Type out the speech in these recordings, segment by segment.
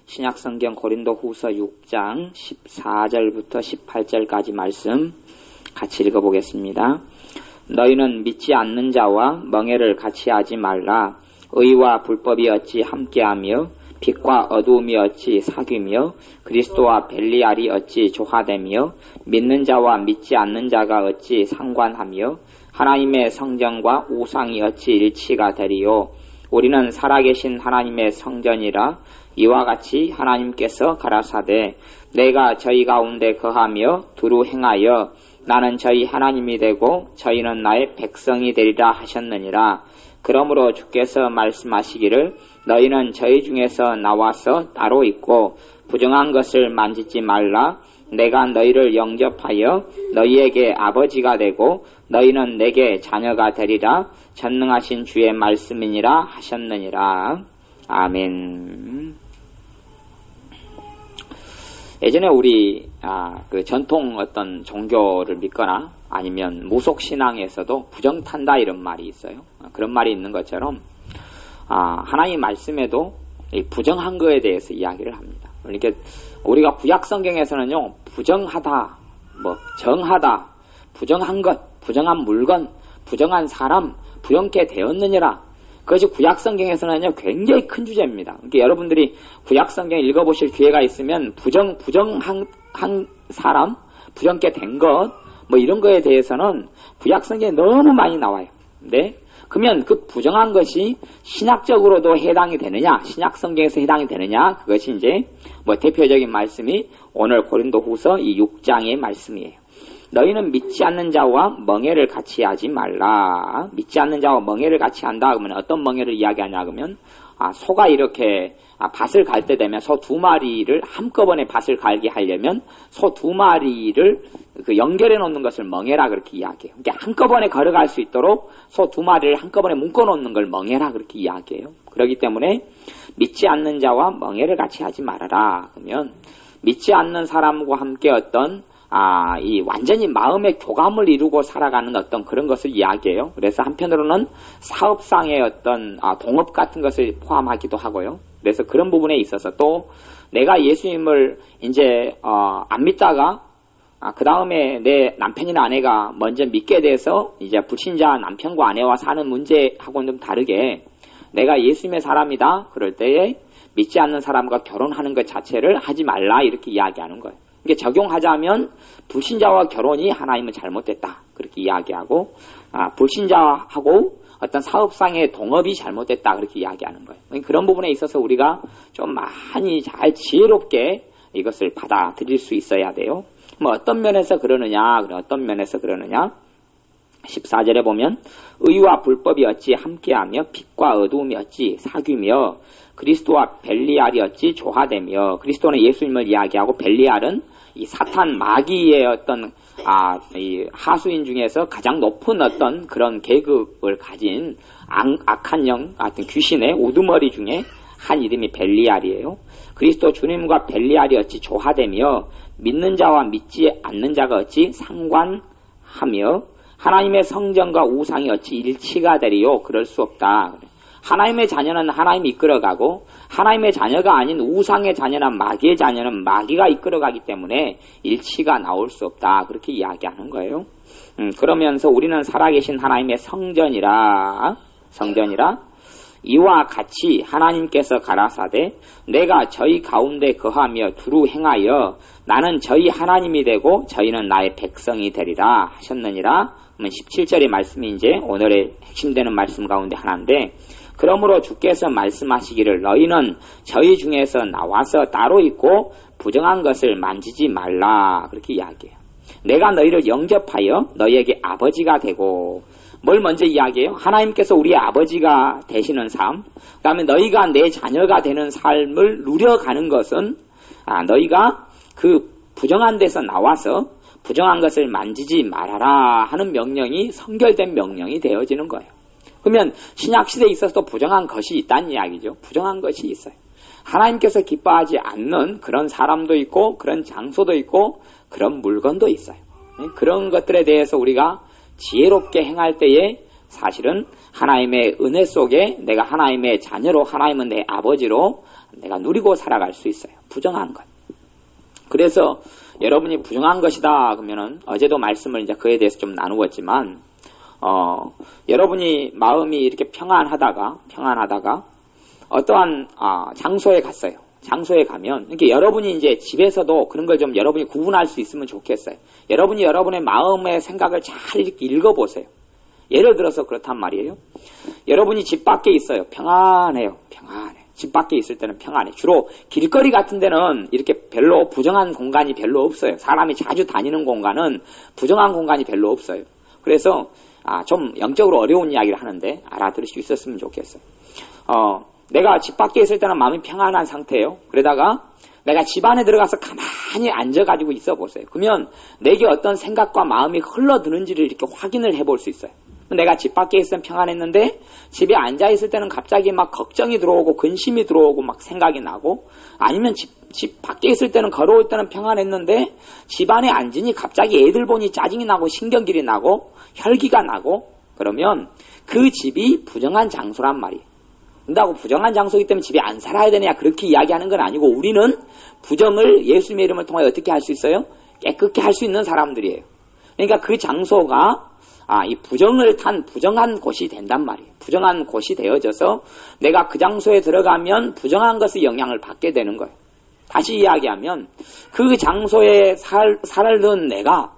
신약성경 고린도후서 6장 14절부터 18절까지 말씀 같이 읽어보겠습니다. 너희는 믿지 않는 자와 멍에를 같이 하지 말라. 의와 불법이 어찌 함께하며 빛과 어두움이 어찌 사귀며 그리스도와 벨리알이 어찌 조화되며 믿는 자와 믿지 않는 자가 어찌 상관하며 하나님의 성전과 우상이 어찌 일치가 되리요. 우리는 살아계신 하나님의 성전이라. 이와 같이 하나님께서 가라사대 내가 저희 가운데 거하며 두루 행하여 나는 저희 하나님이 되고 저희는 나의 백성이 되리라 하셨느니라. 그러므로 주께서 말씀하시기를 너희는 저희 중에서 나와서 따로 있고 부정한 것을 만지지 말라. 내가 너희를 영접하여 너희에게 아버지가 되고 너희는 내게 자녀가 되리라. 전능하신 주의 말씀이니라 하셨느니라. 아멘. 예전에 우리 그 전통 어떤 종교를 믿거나 아니면 무속신앙에서도 부정탄다 이런 말이 있어요. 그런 말이 있는 것처럼 하나님 말씀에도 부정한 거에 대해서 이야기를 합니다. 그러니까 우리가 구약성경에서는요, 부정하다, 정하다, 부정한 것, 부정한 물건, 부정한 사람, 부정케 되었느니라. 그것이 구약성경에서는요, 굉장히 큰 주제입니다. 그러니까 여러분들이 구약성경 읽어보실 기회가 있으면 부정한 사람, 부정케 된 것, 이런 거에 대해서는 구약성경에 너무 많이 나와요. 네? 그러면 그 부정한 것이 신학적으로도 해당이 되느냐, 신약성경에서 해당이 되느냐, 그것이 이제 대표적인 말씀이 오늘 고린도후서 이 6장의 말씀이에요. 너희는 믿지 않는 자와 멍에를 같이 하지 말라. 믿지 않는 자와 멍에를 같이 한다 그러면 어떤 멍에를 이야기하냐 그러면 소가 이렇게 밭을 갈 때 되면 소 2마리를 한꺼번에 밭을 갈게 하려면 소 2마리를 연결해 놓는 것을 멍에라 그렇게 이야기해요. 그러니까 한꺼번에 걸어갈 수 있도록 소 2마리를 한꺼번에 묶어 놓는 걸 멍에라 그렇게 이야기해요. 그렇기 때문에 믿지 않는 자와 멍에를 같이 하지 말아라. 그러면 믿지 않는 사람과 함께 어떤 이 완전히 마음의 교감을 이루고 살아가는 어떤 그런 것을 이야기해요. 그래서 한편으로는 사업상의 어떤 동업 같은 것을 포함하기도 하고요. 그래서 그런 부분에 있어서 또 내가 예수님을 이제 안 믿다가 그 다음에 내 남편이나 아내가 먼저 믿게 돼서 이제 불신자 남편과 아내와 사는 문제하고는 좀 다르게 내가 예수님의 사람이다 그럴 때에 믿지 않는 사람과 결혼하는 것 자체를 하지 말라 이렇게 이야기하는 거예요. 이게 적용하자면 불신자와 결혼이 하나님은 잘못됐다 그렇게 이야기하고 불신자하고 어떤 사업상의 동업이 잘못됐다 그렇게 이야기하는 거예요. 그런 부분에 있어서 우리가 좀 많이 잘 지혜롭게 이것을 받아들일 수 있어야 돼요. 어떤 면에서 그러느냐 14절에 보면 의와 불법이 어찌 함께하며 빛과 어두움이 어찌 사귀며 그리스도와 벨리알이 어찌 조화되며 그리스도는 예수님을 이야기하고 벨리알은 이 사탄 마귀의 어떤 이 하수인 중에서 가장 높은 어떤 그런 계급을 가진 악한 영 같은 귀신의 우두머리 중에 한 이름이 벨리알이에요. 그리스도 주님과 벨리알이 어찌 조화되며 믿는 자와 믿지 않는 자가 어찌 상관하며 하나님의 성전과 우상이 어찌 일치가 되리요. 그럴 수 없다. 하나님의 자녀는 하나님이 이끌어가고 하나님의 자녀가 아닌 우상의 자녀나 마귀의 자녀는 마귀가 이끌어가기 때문에 일치가 나올 수 없다. 그렇게 이야기하는 거예요. 그러면서 우리는 살아계신 하나님의 성전이라 이와 같이 하나님께서 가라사대 내가 저희 가운데 거하며 두루 행하여 나는 저희 하나님이 되고 저희는 나의 백성이 되리라 하셨느니라. 17절의 말씀이 이제 오늘의 핵심되는 말씀 가운데 하나인데 그러므로 주께서 말씀하시기를 너희는 저희 중에서 나와서 따로 있고 부정한 것을 만지지 말라 그렇게 이야기해요. 내가 너희를 영접하여 너희에게 아버지가 되고 뭘 먼저 이야기해요? 하나님께서 우리의 아버지가 되시는 삶, 그 다음에 너희가 내 자녀가 되는 삶을 누려가는 것은 너희가 그 부정한 데서 나와서 부정한 것을 만지지 말아라 하는 명령이 성결된 명령이 되어지는 거예요. 그러면 신약시대에 있어서도 부정한 것이 있다는 이야기죠. 부정한 것이 있어요. 하나님께서 기뻐하지 않는 그런 사람도 있고 그런 장소도 있고 그런 물건도 있어요. 그런 것들에 대해서 우리가 지혜롭게 행할 때에 사실은 하나님의 은혜 속에 내가 하나님의 자녀로, 하나님은 내 아버지로 내가 누리고 살아갈 수 있어요. 부정한 것. 그래서 여러분이 부정한 것이다 그러면은, 어제도 말씀을 이제 그에 대해서 좀 나누었지만, 여러분이 마음이 이렇게 평안하다가 어떠한 장소에 갔어요. 장소에 가면, 이렇게 여러분이 이제 집에서도 그런 걸 좀 여러분이 구분할 수 있으면 좋겠어요. 여러분이 여러분의 마음의 생각을 잘 이렇게 읽어보세요. 예를 들어서 그렇단 말이에요. 여러분이 집 밖에 있어요. 평안해요. 평안해. 집 밖에 있을 때는 평안해. 주로 길거리 같은 데는 이렇게 별로 부정한 공간이 별로 없어요. 사람이 자주 다니는 공간은 부정한 공간이 별로 없어요. 그래서 좀 영적으로 어려운 이야기를 하는데 알아들을 수 있었으면 좋겠어요. 내가 집 밖에 있을 때는 마음이 평안한 상태예요. 그러다가 내가 집 안에 들어가서 가만히 앉아가지고 있어 보세요. 그러면 내게 어떤 생각과 마음이 흘러드는지를 이렇게 확인을 해볼 수 있어요. 내가 집 밖에 있으면 평안했는데 집에 앉아있을 때는 갑자기 막 걱정이 들어오고 근심이 들어오고 막 생각이 나고, 아니면 집 밖에 있을 때는 걸어올 때는 평안했는데 집 안에 앉으니 갑자기 애들 보니 짜증이 나고 신경질이 나고 혈기가 나고, 그러면 그 집이 부정한 장소란 말이에요. 근다고 부정한 장소이기 때문에 집에 안 살아야 되냐 그렇게 이야기하는 건 아니고, 우리는 부정을 예수님의 이름을 통하여 어떻게 할 수 있어요? 깨끗게 할 수 있는 사람들이에요. 그러니까 그 장소가 이 부정을 탄 부정한 곳이 된단 말이에요. 부정한 곳이 되어져서 내가 그 장소에 들어가면 부정한 것의 영향을 받게 되는 거예요. 다시 이야기하면 그 장소에 살던 내가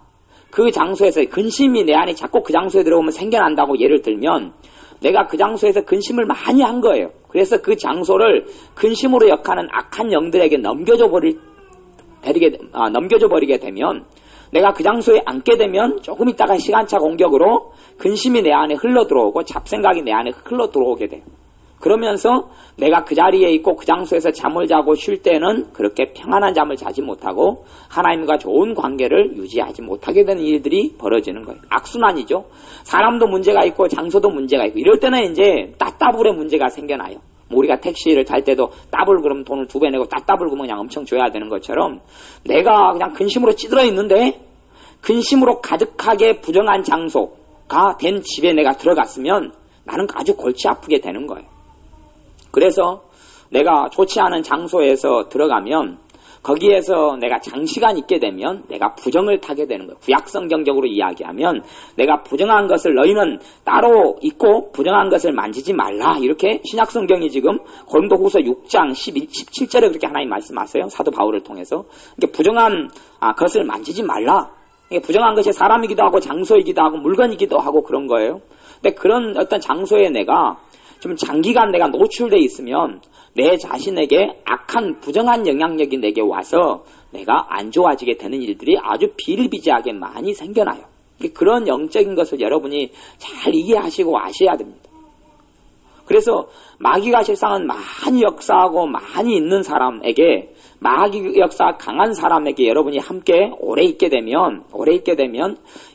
그 장소에서 근심이 내 안에 자꾸 그 장소에 들어오면 생겨난다고 예를 들면, 내가 그 장소에서 근심을 많이 한 거예요. 그래서 그 장소를 근심으로 역하는 악한 영들에게 넘겨줘 버리게 되면, 내가 그 장소에 앉게 되면 조금 있다가 시간차 공격으로 근심이 내 안에 흘러들어오고 잡생각이 내 안에 흘러들어오게 돼요. 그러면서 내가 그 자리에 있고 그 장소에서 잠을 자고 쉴 때는 그렇게 평안한 잠을 자지 못하고 하나님과 좋은 관계를 유지하지 못하게 되는 일들이 벌어지는 거예요. 악순환이죠. 사람도 문제가 있고 장소도 문제가 있고, 이럴 때는 이제 따따블의 문제가 생겨나요. 우리가 택시를 탈 때도 따블 그러면 돈을 2배 내고 따따블 그러면 그냥 엄청 줘야 되는 것처럼, 내가 그냥 근심으로 찌들어 있는데 근심으로 가득하게 부정한 장소가 된 집에 내가 들어갔으면 나는 아주 골치 아프게 되는 거예요. 그래서 내가 좋지 않은 장소에서 들어가면 거기에서 내가 장시간 있게 되면 내가 부정을 타게 되는 거예요. 구약성경적으로 이야기하면 내가 부정한 것을 너희는 따로 있고 부정한 것을 만지지 말라, 이렇게 신약성경이 지금 고린도후서 6장 17절에 그렇게 하나님 말씀하세요. 사도 바울을 통해서. 그러니까 부정한 것을 만지지 말라. 부정한 것이 사람이기도 하고 장소이기도 하고 물건이기도 하고 그런 거예요. 근데 그런 어떤 장소에 내가 좀 장기간 내가 노출되어 있으면 내 자신에게 악한 부정한 영향력이 내게 와서 내가 안 좋아지게 되는 일들이 아주 비일비재하게 많이 생겨나요. 그런 영적인 것을 여러분이 잘 이해하시고 아셔야 됩니다. 그래서 마귀가 실상은 많이 역사하고 많이 있는 사람에게, 마귀 역사 강한 사람에게 여러분이 함께 오래 있게 되면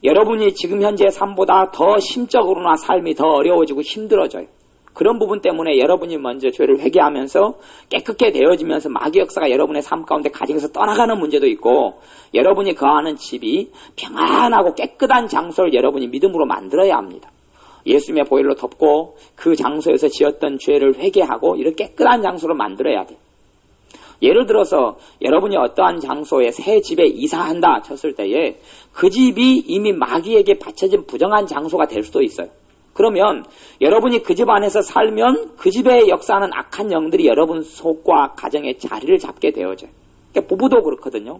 여러분이 지금 현재 삶보다 더 심적으로나 삶이 더 어려워지고 힘들어져요. 그런 부분 때문에 여러분이 먼저 죄를 회개하면서 깨끗게 되어지면서 마귀 역사가 여러분의 삶 가운데 가정에서 떠나가는 문제도 있고, 여러분이 거하는 집이 평안하고 깨끗한 장소를 여러분이 믿음으로 만들어야 합니다. 예수님의 보혈로 덮고 그 장소에서 지었던 죄를 회개하고 이렇게 깨끗한 장소로 만들어야 돼요. 예를 들어서 여러분이 어떠한 장소에 새 집에 이사한다 쳤을 때에 그 집이 이미 마귀에게 바쳐진 부정한 장소가 될 수도 있어요. 그러면 여러분이 그 집 안에서 살면 그 집에 역사하는 악한 영들이 여러분 속과 가정에 자리를 잡게 되어져요. 그러니까 부부도 그렇거든요.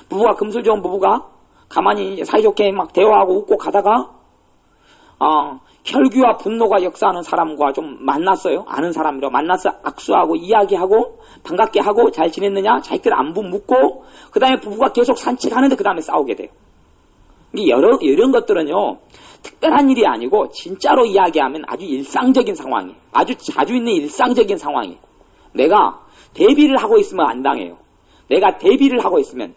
부부가 금술 좋은 부부가 가만히 사이좋게 막 대화하고 웃고 가다가 혈기와 분노가 역사하는 사람과 좀 만났어요. 아는 사람이라 만나서 악수하고 이야기하고 반갑게 하고 잘 지냈느냐 자기들 안부 묻고 그 다음에 부부가 계속 산책하는데 그 다음에 싸우게 돼요. 이런 것들은요 특별한 일이 아니고 진짜로 이야기하면 아주 일상적인 상황이에요. 아주 자주 있는 일상적인 상황이에요. 내가 대비를 하고 있으면 안 당해요. 내가 대비를 하고 있으면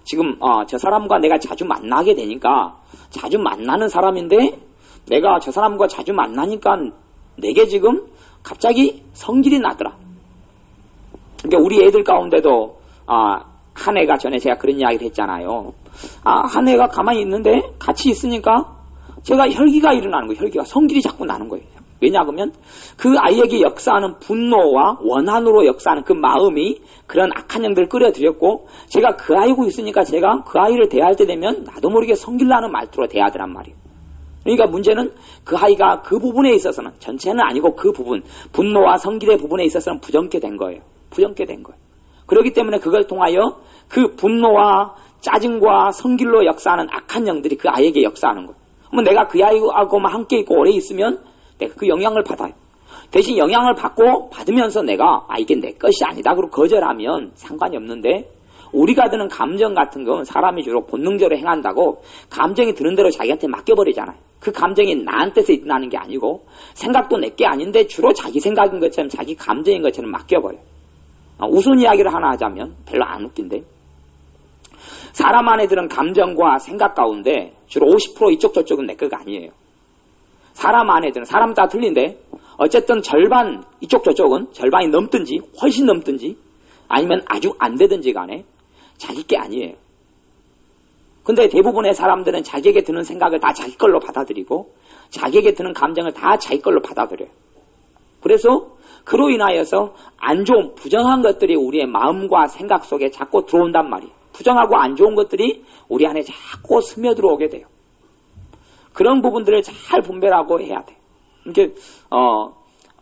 지금 저 사람과 내가 자주 만나게 되니까 자주 만나는 사람인데 내가 저 사람과 자주 만나니까 내게 지금 갑자기 성질이 나더라. 그러니까 우리 애들 가운데도 한 애가 전에 제가 그런 이야기를 했잖아요. 한 애가 가만히 있는데 같이 있으니까 제가 혈기가 일어나는 거예요. 혈기가 성질이 자꾸 나는 거예요. 왜냐 그러면 그 아이에게 역사하는 분노와 원한으로 역사하는 그 마음이 그런 악한 영들을 끌어들였고 제가 그 아이고 있으니까 제가 그 아이를 대할 때 되면 나도 모르게 성질나는 말투로 대하더란 말이에요. 그러니까 문제는 그 아이가 그 부분에 있어서는 전체는 아니고 그 부분 분노와 성질의 부분에 있어서는 부정케 된 거예요. 부정케 된 거예요. 그렇기 때문에 그걸 통하여 그 분노와 짜증과 성질로 역사하는 악한 영들이 그 아이에게 역사하는 거예요. 그러면 내가 그 아이하고만 함께 있고 오래 있으면 내가 그 영향을 받아요. 대신 영향을 받으면서 내가 이게 내 것이 아니다 그러고 거절하면 상관이 없는데 우리가 드는 감정 같은 건 사람이 주로 본능적으로 행한다고 감정이 드는 대로 자기한테 맡겨버리잖아요. 그 감정이 나한테서 나는 게 아니고 생각도 내게 아닌데 주로 자기 생각인 것처럼 자기 감정인 것처럼 맡겨버려요. 우스운 이야기를 하나 하자면 별로 안 웃긴데 사람 안에 드는 감정과 생각 가운데 주로 50% 이쪽 저쪽은 내 거가 아니에요. 사람 안에 드는 사람 다 틀린데 어쨌든 절반 이쪽 저쪽은 절반이 넘든지 훨씬 넘든지 아니면 아주 안 되든지 간에 자기 게 아니에요. 근데 대부분의 사람들은 자기에게 드는 생각을 다 자기 걸로 받아들이고 자기에게 드는 감정을 다 자기 걸로 받아들여요. 그래서 그로 인하여서 안 좋은 부정한 것들이 우리의 마음과 생각 속에 자꾸 들어온단 말이에요. 부정하고 안 좋은 것들이 우리 안에 자꾸 스며들어오게 돼요. 그런 부분들을 잘 분별하고 해야 돼요. 이렇게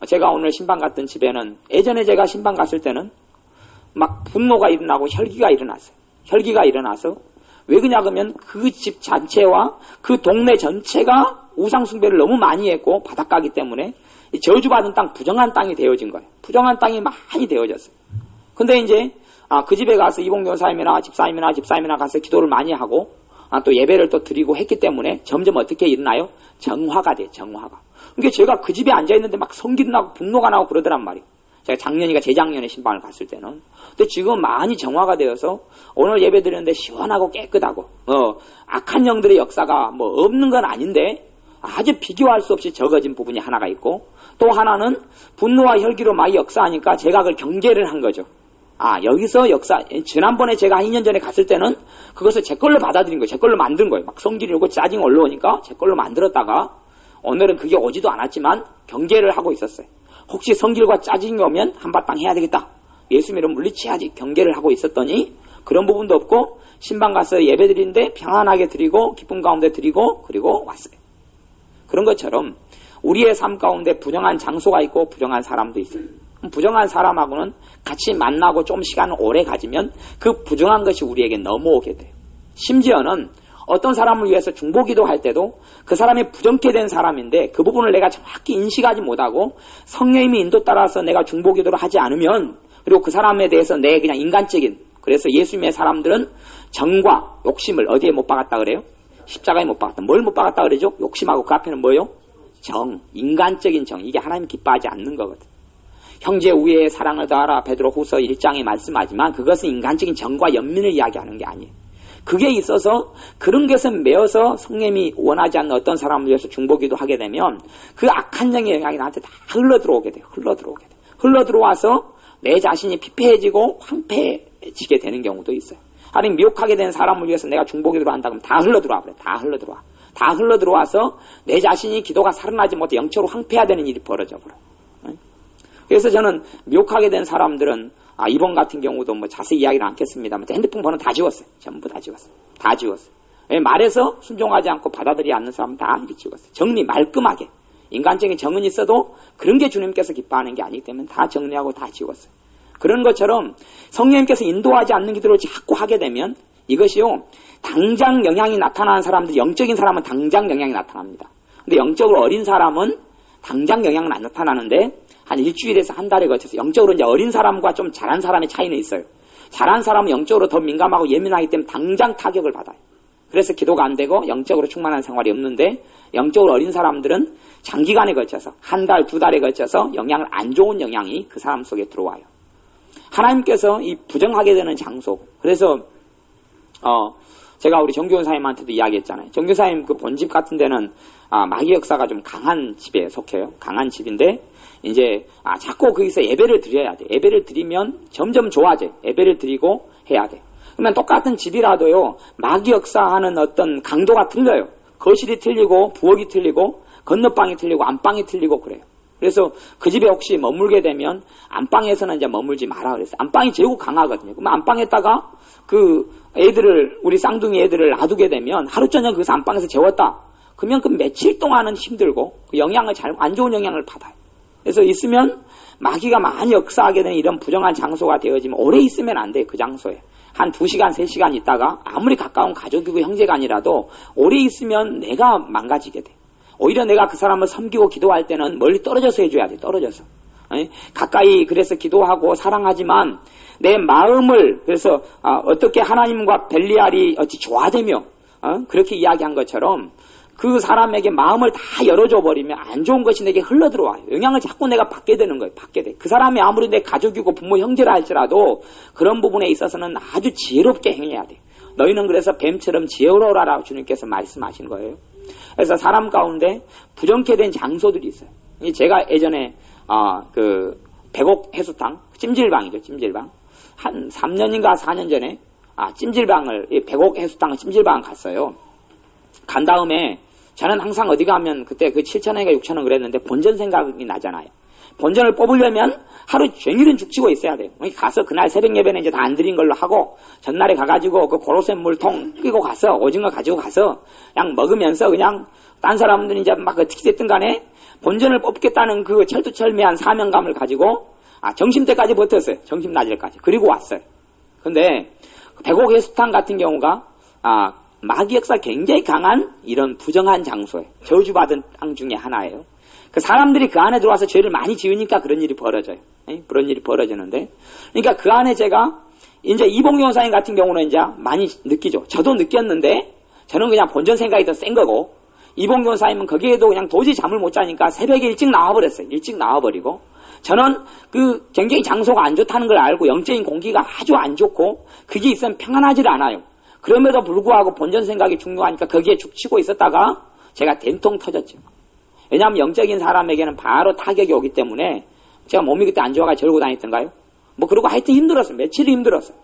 제가 오늘 신방 갔던 집에는 예전에 제가 신방 갔을 때는 막 분노가 일어나고 혈기가 일어났어요. 혈기가 일어나서 왜 그러냐 그러면 그 집 전체와 그 동네 전체가 우상숭배를 너무 많이 했고 바닷가기 때문에 저주받은 땅, 부정한 땅이 되어진 거예요. 부정한 땅이 많이 되어졌어요. 근데 이제 그 집에 가서 이봉교사님이나 집사님이나 가서 기도를 많이 하고 또 예배를 또 드리고 했기 때문에 점점 어떻게 일어나요? 정화가 돼요. 정화가. 그러니까 제가 그 집에 앉아있는데 막 성기도 나고 분노가 나고 그러더란 말이에요. 제가 작년이가 재작년에 신방을 갔을 때는. 근데 지금 많이 정화가 되어서 오늘 예배 드리는데 시원하고 깨끗하고 악한 영들의 역사가 뭐 없는 건 아닌데 아주 비교할 수 없이 적어진 부분이 하나가 있고 또 하나는 분노와 혈기로 막 역사하니까 제가 그걸 경계를 한 거죠. 여기서 지난번에 제가 한 2년 전에 갔을 때는 그것을 제 걸로 받아들인 거예요. 제 걸로 만든 거예요. 막 성질이 오고 짜증이 올라오니까 제 걸로 만들었다가 오늘은 그게 오지도 않았지만 경계를 하고 있었어요. 혹시 성질과 짜증이 오면 한바탕 해야 되겠다. 예수님을 물리쳐야지 경계를 하고 있었더니 그런 부분도 없고 신방 가서 예배 드리는데 평안하게 드리고 기쁨 가운데 드리고 그리고 왔어요. 그런 것처럼 우리의 삶 가운데 부정한 장소가 있고 부정한 사람도 있어요. 부정한 사람하고는 같이 만나고 좀 시간을 오래 가지면 그 부정한 것이 우리에게 넘어오게 돼요. 심지어는 어떤 사람을 위해서 중보기도 할 때도 그 사람이 부정케 된 사람인데 그 부분을 내가 정확히 인식하지 못하고 성령님이 인도 따라서 내가 중보기도를 하지 않으면 그리고 그 사람에 대해서 내 그냥 인간적인 그래서 예수님의 사람들은 정과 욕심을 어디에 못 박았다 그래요? 십자가에 못 박았다. 뭘 못 박았다 그러죠? 욕심하고 그 앞에는 뭐예요? 정, 인간적인 정. 이게 하나님 기뻐하지 않는 거거든. 형제 우애의 사랑을 더하라 베드로 후서 1장에 말씀하지만 그것은 인간적인 정과 연민을 이야기하는 게 아니에요. 그게 있어서 그런 것에 매여서 성령님이 원하지 않는 어떤 사람을 위해서 중보기도 하게 되면 그 악한 영의 영향이 나한테 다 흘러들어오게 돼요. 흘러들어오게 돼요. 흘러들어와서 내 자신이 피폐해지고 황폐해지게 되는 경우도 있어요. 아니 미혹하게 된 사람을 위해서 내가 중보기도를 한다 그러면 다 흘러들어와 그래. 다 흘러들어와. 다 흘러들어와서 내 자신이 기도가 살아나지 못해 영적으로 황폐화되는 일이 벌어져 버려. 그래서 저는 미혹하게 된 사람들은 이번 같은 경우도 뭐 자세히 이야기를 않겠습니다만 핸드폰 번호 다 지웠어요. 전부 다 지웠어요. 다 지웠어요. 말해서 순종하지 않고 받아들이지 않는 사람 다 이렇게 지웠어요. 정리 말끔하게. 인간적인 정은 있어도 그런 게 주님께서 기뻐하는 게 아니기 때문에 다 정리하고 다 지웠어요. 그런 것처럼 성령님께서 인도하지 않는 기도를 자꾸 하게 되면 이것이요 당장 영향이 나타나는 사람들 영적인 사람은 당장 영향이 나타납니다. 근데 영적으로 어린 사람은 당장 영향은 안 나타나는데 한 일주일에서 한 달에 걸쳐서 영적으로 이제 어린 사람과 좀 잘한 사람의 차이는 있어요. 잘한 사람은 영적으로 더 민감하고 예민하기 때문에 당장 타격을 받아요. 그래서 기도가 안 되고 영적으로 충만한 생활이 없는데 영적으로 어린 사람들은 장기간에 걸쳐서 한 달, 두 달에 걸쳐서 영향을 안 좋은 영향이 그 사람 속에 들어와요. 하나님께서 이 부정하게 되는 장소 그래서 제가 우리 정교사님한테도 이야기했잖아요. 정교사님 그 본집 같은 데는 마귀 역사가 좀 강한 집에 속해요. 강한 집인데 이제 자꾸 거기서 예배를 드려야 돼. 예배를 드리면 점점 좋아져. 예배를 드리고 해야 돼. 그러면 똑같은 집이라도요. 마귀 역사하는 어떤 강도가 틀려요. 거실이 틀리고 부엌이 틀리고 건너방이 틀리고 안방이 틀리고 그래요. 그래서 그 집에 혹시 머물게 되면 안방에서는 이제 머물지 마라 그랬어요. 안방이 제일 강하거든요. 그럼 안방에다가 그 애들을, 우리 쌍둥이 애들을 놔두게 되면 하루 저녁 그 안방에서 재웠다. 그러면 그 며칠 동안은 힘들고 그 영향을 안 좋은 영향을 받아요. 그래서 있으면 마귀가 많이 역사하게 되는 이런 부정한 장소가 되어지면 오래 있으면 안 돼요. 그 장소에. 한 2시간, 3시간 있다가 아무리 가까운 가족이고 형제가 아니라도 오래 있으면 내가 망가지게 돼. 오히려 내가 그 사람을 섬기고 기도할 때는 멀리 떨어져서 해줘야 돼. 떨어져서. 가까이 그래서 기도하고 사랑하지만 내 마음을 그래서 어떻게 하나님과 벨리알이 어찌 좋아되며 그렇게 이야기한 것처럼 그 사람에게 마음을 다 열어줘 버리면 안 좋은 것이 내게 흘러들어와요. 영향을 자꾸 내가 받게 되는 거예요. 받게 돼. 그 사람이 아무리 내 가족이고 부모 형제라 할지라도 그런 부분에 있어서는 아주 지혜롭게 행해야 돼. 너희는 그래서 뱀처럼 지혜로우라라고 주님께서 말씀하신 거예요. 그래서 사람 가운데 부정케 된 장소들이 있어요. 제가 예전에 그 백옥 해수탕 찜질방이죠. 찜질방 한 3년인가 4년 전에 찜질방을 백옥 해수탕 찜질방 갔어요. 간 다음에 저는 항상 어디 가면 그때 그 7,000원인가 6,000원 그랬는데 본전 생각이 나잖아요. 본전을 뽑으려면 하루 종일은 죽치고 있어야 돼요. 가서 그날 새벽 예배는 이제 다 안 드린 걸로 하고 전날에 가가지고 그 고로쇠 물통 끼고 가서 오징어 가지고 가서 그냥 먹으면서 그냥 딴 사람들은 이제 막 어떻게 됐든 간에 본전을 뽑겠다는 그 철두철미한 사명감을 가지고 점심때까지 버텼어요. 점심 낮을까지. 그리고 왔어요. 근데 백옥 해수탕 같은 경우가 마귀 역사 굉장히 강한 이런 부정한 장소에 저주받은 땅 중에 하나예요. 그 사람들이 그 안에 들어와서 죄를 많이 지으니까 그런 일이 벌어져요. 그런 일이 벌어지는데, 그러니까 그 안에 제가 이제 이봉 교사님 같은 경우는 이제 많이 느끼죠. 저도 느꼈는데 저는 그냥 본전 생각이 더 센 거고, 이봉 교사님은 거기에도 그냥 도저히 잠을 못 자니까 새벽에 일찍 나와버렸어요. 일찍 나와버리고, 저는 그 굉장히 장소가 안 좋다는 걸 알고 영적인 공기가 아주 안 좋고 그게 있으면 평안하지를 않아요. 그럼에도 불구하고 본전 생각이 중요하니까 거기에 죽치고 있었다가 제가 된통 터졌죠. 왜냐하면 영적인 사람에게는 바로 타격이 오기 때문에 제가 몸이 그때 안 좋아가 절고 다녔던가요? 뭐 그러고 하여튼 힘들었어요. 며칠이 힘들었어요.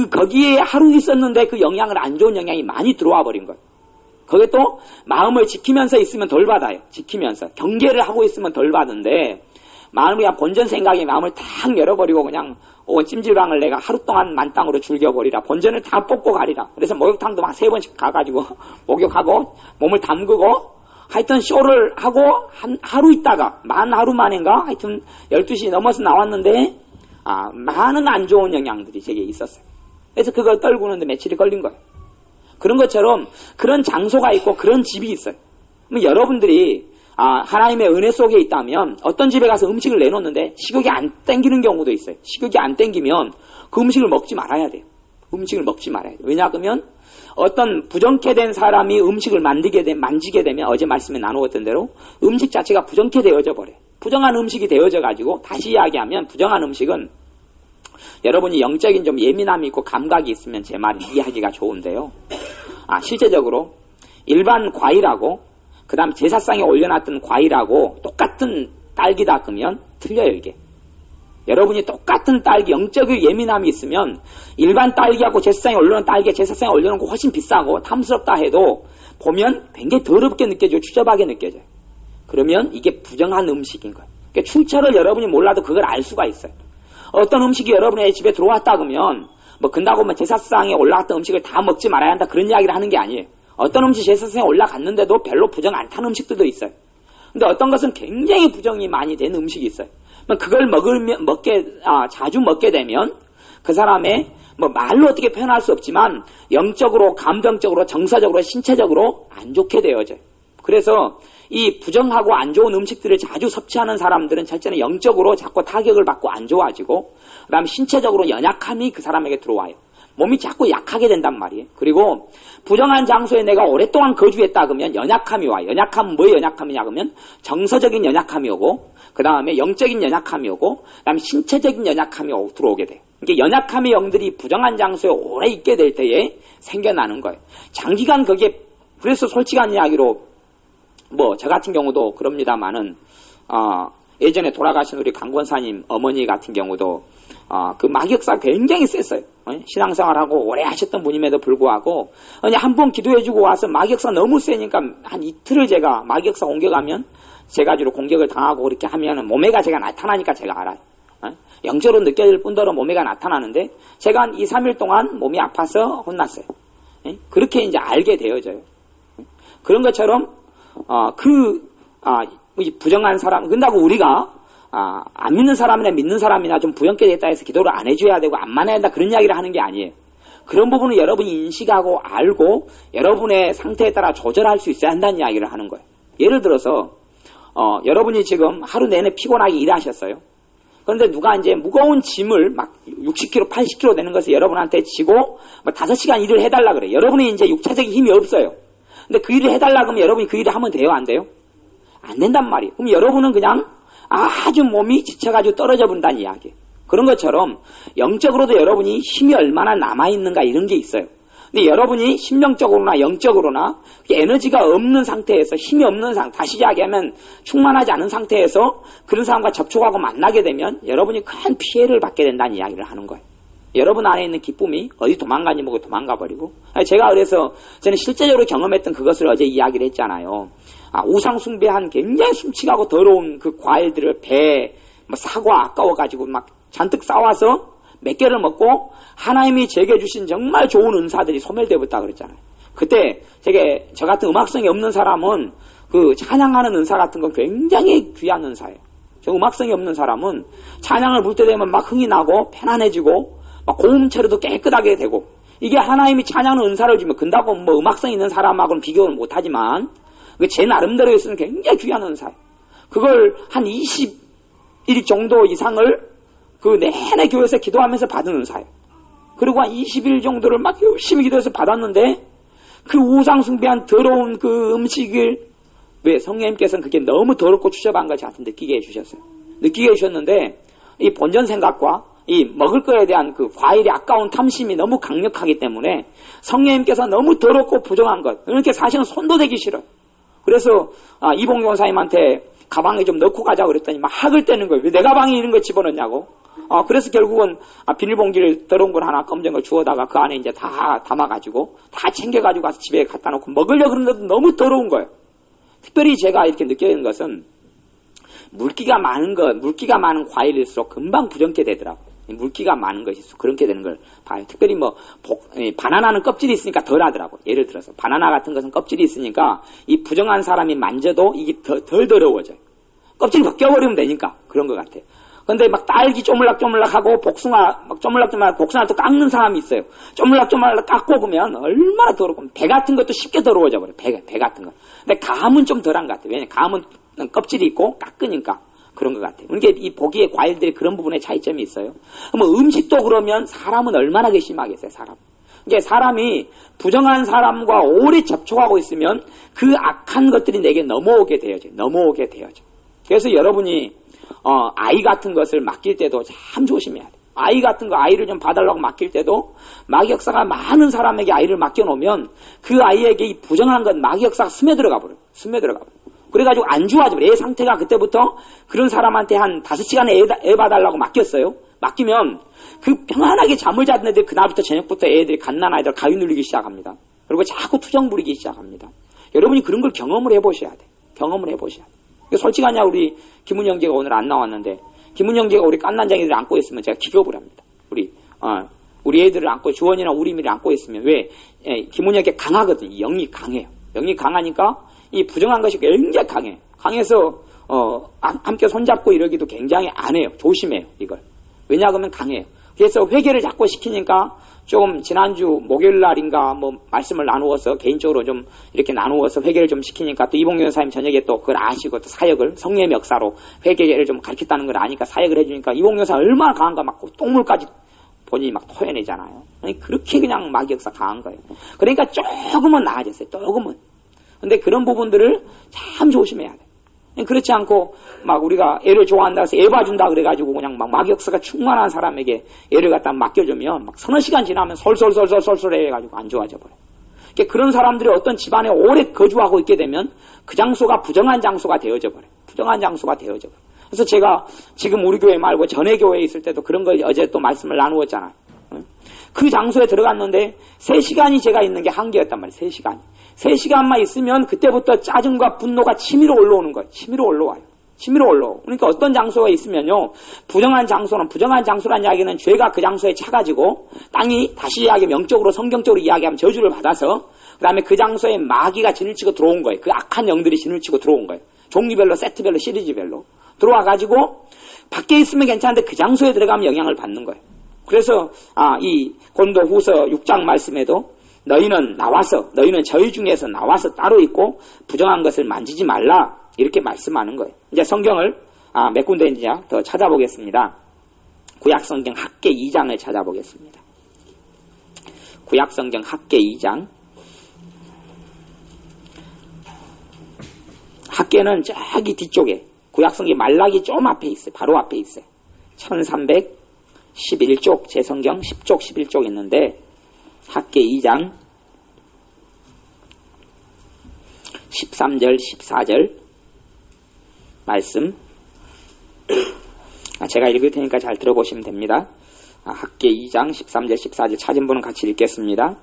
거기에 하루 있었는데 그 영향을 안 좋은 영향이 많이 들어와 버린 거예요. 거기에 또 마음을 지키면서 있으면 덜 받아요. 지키면서. 경계를 하고 있으면 덜 받는데 마음이 그냥 본전 생각이 마음을 탁 열어버리고 그냥 찜질방을 내가 하루 동안 만땅으로 즐겨버리라. 본전을 다 뽑고 가리라. 그래서 목욕탕도 막 3번씩 가가지고 목욕하고 몸을 담그고 하여튼 쇼를 하고 하루 있다가 만 하루 만인가 하여튼 12시 넘어서 나왔는데 많은 안 좋은 영향들이 제게 있었어요. 그래서 그걸 떨구는데 며칠이 걸린 거예요. 그런 것처럼 그런 장소가 있고 그런 집이 있어요. 그럼 여러분들이 하나님의 은혜 속에 있다면 어떤 집에 가서 음식을 내놓는데 식욕이 안 땡기는 경우도 있어요. 식욕이 안 땡기면 그 음식을 먹지 말아야 돼요. 음식을 먹지 말아야 돼요. 왜냐하면 어떤 부정케 된 사람이 음식을 만지게 되면 어제 말씀에 나누었던 대로 음식 자체가 부정케 되어져 버려요. 부정한 음식이 되어져 가지고 다시 이야기하면 부정한 음식은 여러분이 영적인 좀 예민함이 있고 감각이 있으면 제 말을 이해하기가 좋은데요. 실제적으로 일반 과일하고 그 다음 제사상에 올려놨던 과일하고 똑같은 딸기 닦으면 틀려요, 이게. 여러분이 똑같은 딸기, 영적인 예민함이 있으면 일반 딸기하고 제사상에 올려놓은 딸기가 제사상에 올려놓은 거 훨씬 비싸고 탐스럽다 해도 보면 굉장히 더럽게 느껴져요. 추접하게 느껴져요. 그러면 이게 부정한 음식인 거예요. 그러니까 출처를 여러분이 몰라도 그걸 알 수가 있어요. 어떤 음식이 여러분의 집에 들어왔다 그러면 뭐 근다고 제사상에 올라갔던 음식을 다 먹지 말아야 한다 그런 이야기를 하는 게 아니에요. 어떤 음식 제사상에 올라갔는데도 별로 부정 안 타는 음식들도 있어요. 근데 어떤 것은 굉장히 부정이 많이 된 음식이 있어요. 그걸 자주 먹게 되면 그 사람의 말로 어떻게 표현할 수 없지만 영적으로, 감정적으로, 정서적으로, 신체적으로 안 좋게 되어져요. 그래서 이 부정하고 안 좋은 음식들을 자주 섭취하는 사람들은 첫째는 영적으로 자꾸 타격을 받고 안 좋아지고 그 다음에 신체적으로 연약함이 그 사람에게 들어와요. 몸이 자꾸 약하게 된단 말이에요. 그리고 부정한 장소에 내가 오랫동안 거주했다 그러면 연약함이 와요. 연약함은 뭐의 연약함이냐 그러면 정서적인 연약함이 오고 그 다음에 영적인 연약함이 오고 그 다음에 신체적인 연약함이 들어오게 돼요. 이게 연약함의 영들이 부정한 장소에 오래 있게 될 때에 생겨나는 거예요. 장기간 거기에 그래서 솔직한 이야기로 저 같은 경우도 그럽니다만은 예전에 돌아가신 우리 강권사님 어머니 같은 경우도 그 마귀역사 굉장히 셌어요. 신앙생활하고 오래 하셨던 분임에도 불구하고 한 번 기도해주고 와서 마귀역사 너무 세니까 한 이틀을 제가 마귀역사 옮겨가면 제가 주로 공격을 당하고 그렇게 하면은 몸에가 제가 나타나니까 제가 알아요. 영적으로 느껴질 뿐더러 몸에가 나타나는데 제가 한 2, 3일 동안 몸이 아파서 혼났어요. 그렇게 이제 알게 되어져요. 그런 것처럼 부정한 사람 근다고 우리가 안 믿는 사람이나 믿는 사람이나 좀 부정케 됐다 해서 기도를 안 해줘야 되고 안 만나야 된다 그런 이야기를 하는 게 아니에요. 그런 부분은 여러분이 인식하고 알고 여러분의 상태에 따라 조절할 수 있어야 한다는 이야기를 하는 거예요. 예를 들어서 여러분이 지금 하루 내내 피곤하게 일하셨어요. 그런데 누가 이제 무거운 짐을 막 60kg, 80kg 되는 것을 여러분한테 지고 5시간 일을 해달라 그래요. 여러분이 이제 육체적인 힘이 없어요. 근데 그 일을 해달라 그러면 여러분이 그 일을 하면 돼요? 안 돼요? 안 된단 말이에요. 그럼 여러분은 그냥 아주 몸이 지쳐가지고 떨어져 본다는 이야기예요. 그런 것처럼 영적으로도 여러분이 힘이 얼마나 남아있는가 이런 게 있어요. 근데 여러분이 심령적으로나 영적으로나 에너지가 없는 상태에서 힘이 없는 다시 이야기하면 충만하지 않은 상태에서 그런 사람과 접촉하고 만나게 되면 여러분이 큰 피해를 받게 된다는 이야기를 하는 거예요. 여러분 안에 있는 기쁨이 어디 도망가니 뭐고 도망가 버리고 제가 그래서 저는 실제적으로 경험했던 그것을 어제 이야기를 했잖아요. 우상 숭배한 굉장히 숨치가고 더러운 그 과일들을 배, 사과 아까워가지고 막 잔뜩 싸와서 몇 개를 먹고 하나님이 제게 주신 정말 좋은 은사들이 소멸되었다 그랬잖아요. 그때 저 같은 음악성이 없는 사람은 그 찬양하는 은사 같은 건 굉장히 귀한 은사예요. 저 음악성이 없는 사람은 찬양을 부를 때 되면 막 흥이 나고 편안해지고 막 고음 처리도 깨끗하게 되고 이게 하나님이 찬양하는 은사를 주면 근다고 음악성 있는 사람하고는 비교를 못하지만 제 나름대로 했으면 굉장히 귀한 은사예요. 그걸 한 20일 정도 이상을 그 내내 교회에서 기도하면서 받은 은사예요. 그리고 한 20일 정도를 막 열심히 기도해서 받았는데 그 우상숭배한 더러운 그 음식을 왜 성령님께서는 그게 너무 더럽고 추접한 걸 저한테 느끼게 해주셨어요. 느끼게 해주셨는데 이 본전 생각과 이 먹을 거에 대한 그 과일이 아까운 탐심이 너무 강력하기 때문에 성령님께서 너무 더럽고 부정한 것 이렇게 사실은 손도 대기 싫어요. 그래서 이봉 교사님한테 가방에 좀 넣고 가자고 그랬더니 막 학을 떼는 거예요. 왜 내 가방에 이런 걸 집어넣냐고. 그래서 결국은 비닐봉지를 더러운 걸 하나 검정 걸 주워다가 그 안에 이제 다 담아가지고 다 챙겨가지고 가서 집에 갖다 놓고 먹으려고 그러는데도 너무 더러운 거예요. 특별히 제가 이렇게 느끼는 것은 물기가 많은 과일일수록 금방 부정케 되더라고요. 물기가 많은 것이 그렇게 되는 걸 봐요. 특별히 바나나는 껍질이 있으니까 덜 하더라고요. 예를 들어서 바나나 같은 것은 껍질이 있으니까 이 부정한 사람이 만져도 이게 덜 더러워져요. 껍질이 벗겨버리면 되니까 그런 것 같아요. 근데 막 딸기 쪼물락쪼물락하고 복숭아 막 쪼물락쪼물락 복숭아 또 깎는 사람이 있어요. 쪼물락쪼물락 깎고 보면 얼마나 더럽고 배 같은 것도 쉽게 더러워져 버려요. 배 같은 거. 근데 감은 좀 덜한 것 같아요. 왜냐면 감은 껍질이 있고 깎으니까 그런 것 같아요. 그러니까 이 보기의 과일들이 그런 부분에 차이점이 있어요. 그럼 음식도 그러면 사람은 얼마나 심하겠어요, 사람. 그러니까 사람이 부정한 사람과 오래 접촉하고 있으면 그 악한 것들이 내게 넘어오게 되어져요. 그래서 여러분이 아이 같은 것을 맡길 때도 참 조심해야 돼요. 아이 같은 거 아이를 좀 봐달라고 맡길 때도 마귀 역사가 많은 사람에게 아이를 맡겨놓으면 그 아이에게 이 부정한 건 마귀 역사가 스며들어가 버려요. 그래가지고 안 좋아져. 애 상태가 그때부터 그런 사람한테 한 5시간에 애 봐달라고 맡겼어요. 맡기면 그 평안하게 잠을 자던 애들 그날부터 저녁부터 애들이 갓난아이들 가위 눌리기 시작합니다. 그리고 자꾸 투정 부리기 시작합니다. 여러분이 그런 걸 경험을 해보셔야 돼. 솔직히 하냐 우리 김훈 형제가 오늘 안 나왔는데 김훈 형제가 우리 깐난장이들을 안고 있으면 제가 기겁을 합니다. 우리 애들을 안고 주원이나 우리미를 안고 있으면 왜 김훈 형제 강하거든요. 영이 강해요. 영이 강하니까 이 부정한 것이 굉장히 강해요. 강해서 함께 손잡고 이러기도 굉장히 안 해요. 조심해요. 이걸. 왜냐하면 강해요. 그래서 회개를 자꾸 시키니까 좀 지난주 목요일 날인가 말씀을 나누어서 개인적으로 좀 이렇게 나누어서 회개를 좀 시키니까 또 이봉규 선생님 저녁에 또 그걸 아시고 또 사역을 성령의 역사로 회개를 좀 가르쳤다는 걸 아니까 사역을 해주니까 이봉규 선생님 얼마나 강한가 막 똥물까지 본인이 막 토해내잖아요. 그렇게 그냥 마귀 역사 강한 거예요. 그러니까 조금은 나아졌어요. 조금은. 근데 그런 부분들을 참 조심해야 돼. 그렇지 않고 막 우리가 애를 좋아한다 해서 애 봐준다 그래가지고 그냥 막 마귀 역사가 충만한 사람에게 애를 갖다 맡겨주면 막 서너 시간 지나면 솔솔 해가지고 안 좋아져 버려. 그러니까 그런 사람들이 어떤 집안에 오래 거주하고 있게 되면 그 장소가 부정한 장소가 되어져 버려. 그래서 제가 지금 우리 교회 말고 전에 교회에 있을 때도 그런 걸 어제 또 말씀을 나누었잖아요. 그 장소에 들어갔는데 3시간이 제가 있는 게 한계였단 말이에요. 3시간. 3시간만 있으면 그때부터 짜증과 분노가 치밀어 올라오는 거예요. 치밀어 올라와요. 치밀어 올라오. 그러니까 어떤 장소가 있으면요, 부정한 장소란 이야기는 죄가 그 장소에 차가지고 땅이 다시 명적으로 성경적으로 이야기하면 저주를 받아서 그 다음에 그 장소에 마귀가 진을 치고 들어온 거예요. 그 악한 영들이 진을 치고 들어온 거예요. 종류별로, 세트별로, 시리즈별로 들어와가지고 밖에 있으면 괜찮은데 그 장소에 들어가면 영향을 받는 거예요. 그래서 이 고린도후서 6장 말씀에도 너희는 저희 중에서 나와서 따로 있고 부정한 것을 만지지 말라 이렇게 말씀하는 거예요. 이제 성경을 몇 군데인지 더 찾아보겠습니다. 구약성경 학계 2장을 찾아보겠습니다. 구약성경 학계 2장. 학계는 저기 뒤쪽에, 구약성경 말라기 좀 앞에 있어요. 바로 앞에 있어요. 1311쪽, 제 성경 10쪽 11쪽 있는데 학계 2장 13절 14절 말씀, 제가 읽을 테니까 잘 들어보시면 됩니다. 학계 2장 13절 14절 찾은 분은 같이 읽겠습니다.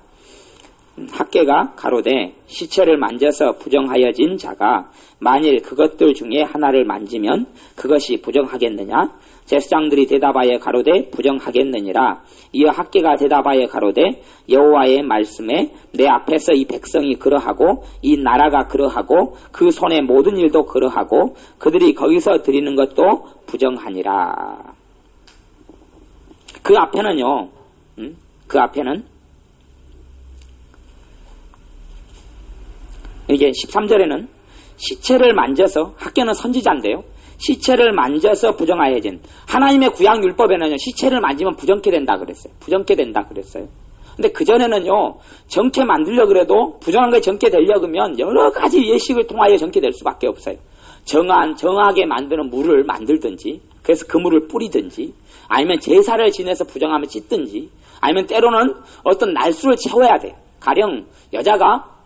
학계가 가로되 시체를 만져서 부정하여진 자가 만일 그것들 중에 하나를 만지면 그것이 부정하겠느냐? 제사장들이 대답하여 가로되 부정하겠느니라. 이어 학계가 대답하여 가로되 여호와의 말씀에 내 앞에서 이 백성이 그러하고 이 나라가 그러하고 그 손의 모든 일도 그러하고 그들이 거기서 드리는 것도 부정하니라. 그 앞에는요, 그 앞에는 이게 13절에는 시체를 만져서, 학계는 선지자인데요, 시체를 만져서 부정하여진, 하나님의 구약 율법에는요 시체를 만지면 부정케 된다 그랬어요. 부정케 된다 그랬어요. 근데 그전에는요 정케 만들려고 그래도 부정한 거에 정케 되려고 하면 여러 가지 예식을 통하여 정케 될 수밖에 없어요. 정하게 만드는 물을 만들든지, 그래서 그 물을 뿌리든지, 아니면 제사를 지내서 부정하면 찢든지, 아니면 때로는 어떤 날수를 채워야 돼요. 가령 여자가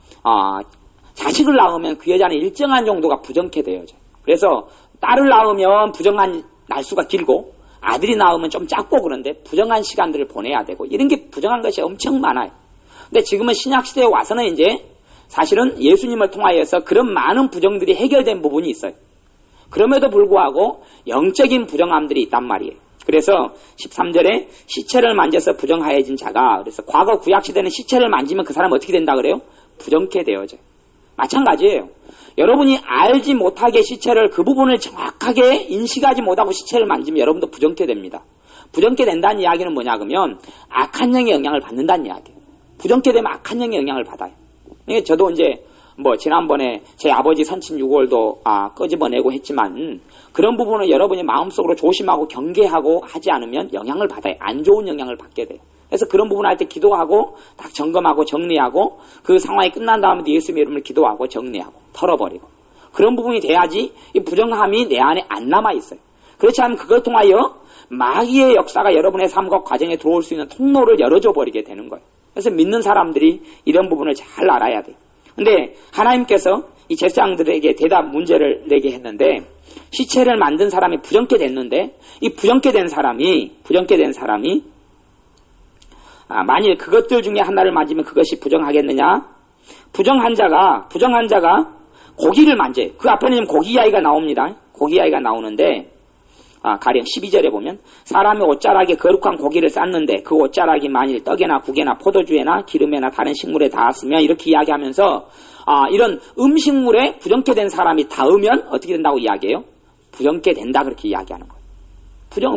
자식을 낳으면 그 여자는 일정한 정도가 부정케 되어져요. 그래서 딸을 낳으면 부정한 날수가 길고 아들이 낳으면 좀 작고, 그런데 부정한 시간들을 보내야 되고, 이런 게 부정한 것이 엄청 많아요. 근데 지금은 신약시대에 와서는 이제 사실은 예수님을 통하여서 그런 많은 부정들이 해결된 부분이 있어요. 그럼에도 불구하고 영적인 부정함들이 있단 말이에요. 그래서 13절에 시체를 만져서 부정하여진 자가, 그래서 과거 구약시대는 시체를 만지면 그 사람은 어떻게 된다 그래요? 부정케 되어져요. 마찬가지예요. 여러분이 알지 못하게 시체를, 그 부분을 정확하게 인식하지 못하고 시체를 만지면 여러분도 부정케 됩니다. 부정케 된다는 이야기는 뭐냐 그러면 악한 영의 영향을 받는다는 이야기예요. 부정케 되면 악한 영의 영향을 받아요. 그러니까 저도 이제 지난번에 제 아버지 선친 6월도 끄집어내고 했지만, 그런 부분을 여러분이 마음속으로 조심하고 경계하고 하지 않으면 영향을 받아요. 안 좋은 영향을 받게 돼요. 그래서 그런 부분 할 때 기도하고 딱 점검하고 정리하고, 그 상황이 끝난 다음에 예수님의 이름을 기도하고 정리하고 털어버리고, 그런 부분이 돼야지 이 부정함이 내 안에 안 남아있어요. 그렇지 않으면 그걸 통하여 마귀의 역사가 여러분의 삶과 과정에 들어올 수 있는 통로를 열어줘 버리게 되는 거예요. 그래서 믿는 사람들이 이런 부분을 잘 알아야 돼요. 근데 하나님께서 이 제사장들에게 문제를 내게 했는데, 시체를 만든 사람이 부정케 됐는데, 이 부정케 된 사람이 만일 그것들 중에 하나를 만지면 그것이 부정하겠느냐? 부정한 자가 고기를 만져요. 그 앞에는 고기 이야기가 나옵니다. 고기 이야기가 나오는데, 가령 12절에 보면 사람이 옷자락에 거룩한 고기를 쌌는데 그 옷자락이 만일 떡에나 국에나 포도주에나 기름에나 다른 식물에 닿았으면, 이렇게 이야기하면서 이런 음식물에 부정케 된 사람이 닿으면 어떻게 된다고 이야기해요? 부정케 된다, 그렇게 이야기하는 거예요.